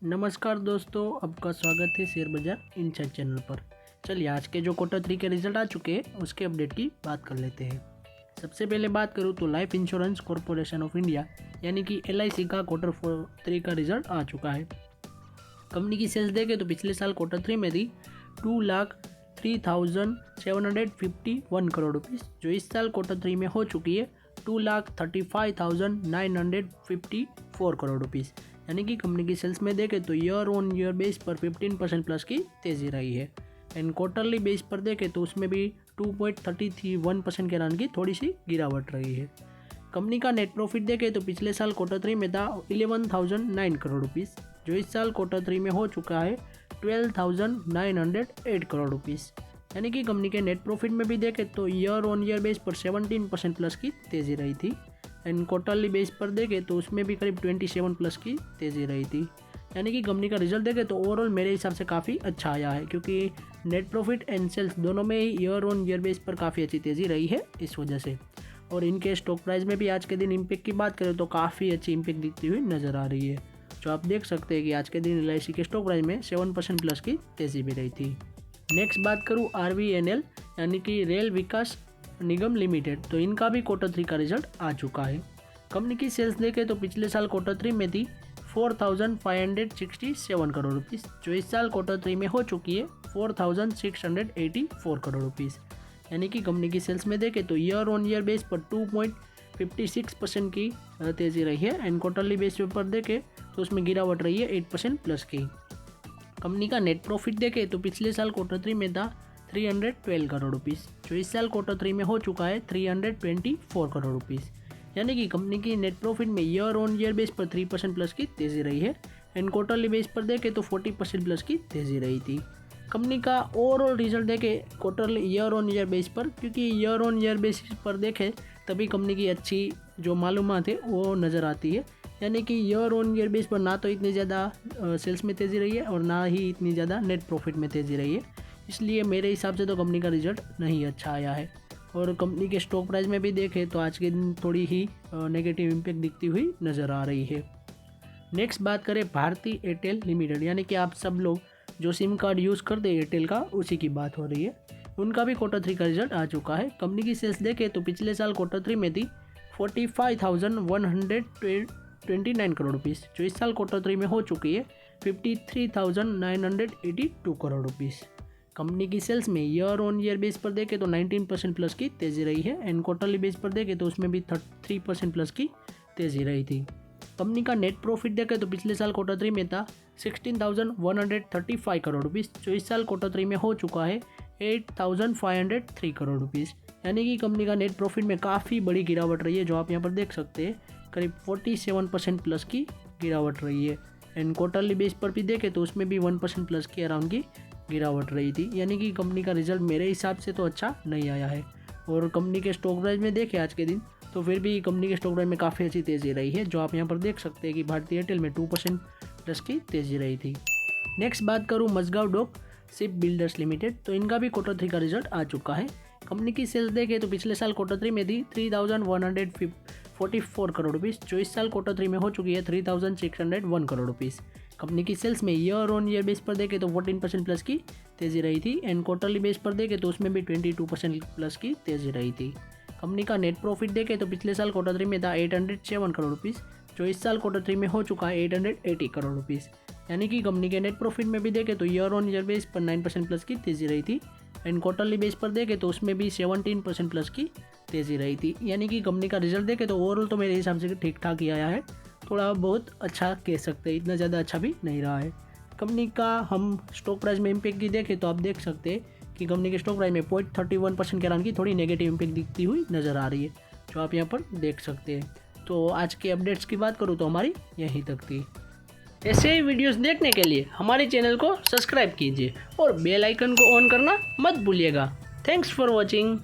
नमस्कार दोस्तों, आपका स्वागत है शेयर बाजार इनसाइड चैनल पर। चलिए आज के जो क्वार्टर 3 के रिजल्ट आ चुके हैं उसके अपडेट की बात कर लेते हैं। सबसे पहले बात करूँ तो life insurance corporation of India यानी कि LIC का क्वार्टर 3 का रिजल्ट आ चुका है। कंपनी की सेल्स देखें तो पिछले साल क्वार्टर 3 में थी 2,03,751 करोड़ रुपीज़, जो इस साल क्वार्टर 3 में हो चुकी है 2,35,954 करोड़ रुपीज़। यानी कि कंपनी की सेल्स में देखें तो ईयर ऑन ईयर बेस पर 15% प्लस की तेज़ी रही है। एंड क्वार्टरली बेस पर देखें तो उसमें भी 2.31% के रन की थोड़ी सी गिरावट रही है। कंपनी का नेट प्रॉफिट देखें तो पिछले साल क्वार्टर 3 में था 11,009 करोड़ रुपीज़, जो इस साल क्वार्टर 3 में हो चुका है 12,908 करोड़ रुपीज़। यानी कि कंपनी के नेट प्रॉफिट में भी देखें तो ईयर ऑन ईयर बेस पर 17% प्लस की तेज़ी रही थी। एंड क्वार्टरली बेस पर देखें तो उसमें भी करीब 27 प्लस की तेज़ी रही थी। यानी कि कंपनी का रिजल्ट देखें तो ओवरऑल मेरे हिसाब से काफ़ी अच्छा आया है, क्योंकि नेट प्रॉफिट एंड सेल्स दोनों में ही ईयर ऑन ईयर बेस पर काफ़ी अच्छी तेज़ी रही है इस वजह से। और इनके स्टॉक प्राइस में भी आज के दिन इम्पैक्ट की बात करें तो काफ़ी अच्छी इम्पैक्ट दिखती हुई नज़र आ रही है, जो आप देख सकते हैं कि आज के दिन LIC के स्टॉक प्राइस में 7% प्लस की तेज़ी भी रही थी। नेक्स्ट बात करूँ RVNL यानी कि रेल विकास निगम लिमिटेड, तो इनका भी क्वार्टर 3 का रिजल्ट आ चुका है। कंपनी की सेल्स देखें तो पिछले साल क्वार्टर 3 में थी 4,567 करोड़ रुपीज़, जो इस साल क्वार्टर 3 में हो चुकी है 4,684 करोड़ रुपीज़। यानी कि कंपनी की सेल्स में देखें तो ईयर ऑन ईयर बेस पर 2.56% की तेज़ी रही है। एंड क्वार्टरली बेस पर देखें तो उसमें गिरावट रही है 8% प्लस की। कंपनी का नेट प्रॉफिट देखें तो पिछले साल क्वार्टर 3 में था 312 करोड़ रुपीज़, जो इस साल क्वार्टर 3 में हो चुका है 324 करोड़ रुपीज़। यानी कि कंपनी की नेट प्रॉफिट में ईयर ऑन ईयर बेस पर 3% प्लस की तेज़ी रही है। एंड क्वार्टरली बेस पर देखें तो 40% प्लस की तेज़ी रही थी। कंपनी का ओवरऑल रिजल्ट देखें quarterly year on year base पर, क्योंकि ईयर ऑन ईयर बेसिस पर देखें तभी कंपनी की अच्छी जो मालूमात है वो नज़र आती है। यानी कि ईयर ऑन ईयर बेस पर ना तो इतनी ज़्यादा सेल्स में तेज़ी रही है और ना ही इतनी ज़्यादा नेट प्रॉफिट में तेज़ी रही है, इसलिए मेरे हिसाब से तो कंपनी का रिजल्ट नहीं अच्छा आया है। और कंपनी के स्टॉक प्राइस में भी देखें तो आज के दिन थोड़ी ही नेगेटिव इम्पैक्ट दिखती हुई नज़र आ रही है। नेक्स्ट बात करें भारती एयरटेल लिमिटेड, यानी कि आप सब लोग जो सिम कार्ड यूज़ करते हैं एयरटेल का, उसी की बात हो रही है। उनका भी क्वार्टर 3 का रिजल्ट आ चुका है। कंपनी की सेल्स देखें तो पिछले साल क्वार्टर 3 में थी 45,129 करोड़ रुपीज़, जो इस साल क्वार्टर 3 में हो चुकी है 53,982 करोड़ रुपीज़। कंपनी की सेल्स में ईयर ऑन ईयर बेस पर देखें तो 19% प्लस की तेज़ी रही है। एंड क्वार्टरली बेस पर देखें तो उसमें भी 3% प्लस की तेज़ी रही थी। कंपनी का नेट प्रॉफिट देखें तो पिछले साल क्वार्टर 3 में था 16,135 करोड़ रुपीज़, जो इस साल क्वार्टर 3 में हो चुका है 8,503 करोड़ रुपीज़। यानी कि कंपनी का नेट प्रॉफिट में काफ़ी बड़ी गिरावट रही है, जो आप यहाँ पर देख सकते हैं करीब 47% प्लस की गिरावट रही है। एंड क्वार्टरली बेस पर भी देखें तो उसमें भी 1% प्लस की अराउंड की गिरावट रही थी। यानी कि कंपनी का रिजल्ट मेरे हिसाब से तो अच्छा नहीं आया है। और कंपनी के स्टॉक प्राइस में देखें आज के दिन तो फिर भी कंपनी के स्टॉक प्राइस में काफ़ी अच्छी तेज़ी रही है, जो आप यहाँ पर देख सकते हैं कि भारती एयरटेल में 2% प्लस की तेज़ी रही थी। नेक्स्ट बात करूँ Mazagon Dock Shipbuilders Limited, तो इनका भी क्वार्टर 3 का रिजल्ट आ चुका है। कंपनी की सेल्स देखें तो पिछले साल क्वार्टर 3 में थी 3,144 करोड़ रुपीज़, जो इस साल क्वार्टर 3 में हो चुकी है 3,601 करोड़ रुपीज़। कंपनी की सेल्स में ईयर ऑन ईयर बेस पर देखें तो 14% प्लस की तेज़ी रही थी। एंड क्वार्टरली बेस पर देखें तो उसमें भी 22% प्लस की तेज़ी रही थी। कंपनी का नेट प्रॉफिट देखें तो पिछले साल क्वार्टर 3 में था 807 करोड़ रुपीज़, जो इस साल क्वार्टर 3 में हो चुका है 880 करोड़ रुपीज़। यानी कि कंपनी के नेट प्रॉफिट में भी देखें तो ईयर ऑन ईयर बेस पर 9% प्लस की तेज़ी रही थी। एंड क्वार्टरली बेस पर देखें तो उसमें भी 17% प्लस की तेज़ी रही थी। यानी कि कंपनी का रिजल्ट देखें तो ओवरऑल तो मेरे हिसाब से ठीक ठाक ही आया है, थोड़ा बहुत अच्छा कह सकते हैं, इतना ज़्यादा अच्छा भी नहीं रहा है। कंपनी का हम स्टॉक प्राइस में इम्पैक्ट की देखें तो आप देख सकते हैं कि कंपनी के स्टॉक प्राइस में 0.31% के रन की थोड़ी नेगेटिव इम्पैक्ट दिखती हुई नज़र आ रही है, जो आप यहाँ पर देख सकते हैं। तो आज के अपडेट्स की बात करूँ तो हमारी यहीं तक थी। ऐसे ही वीडियोस देखने के लिए हमारे चैनल को सब्सक्राइब कीजिए और बेल आइकन को ऑन करना मत भूलिएगा। Thanks for watching.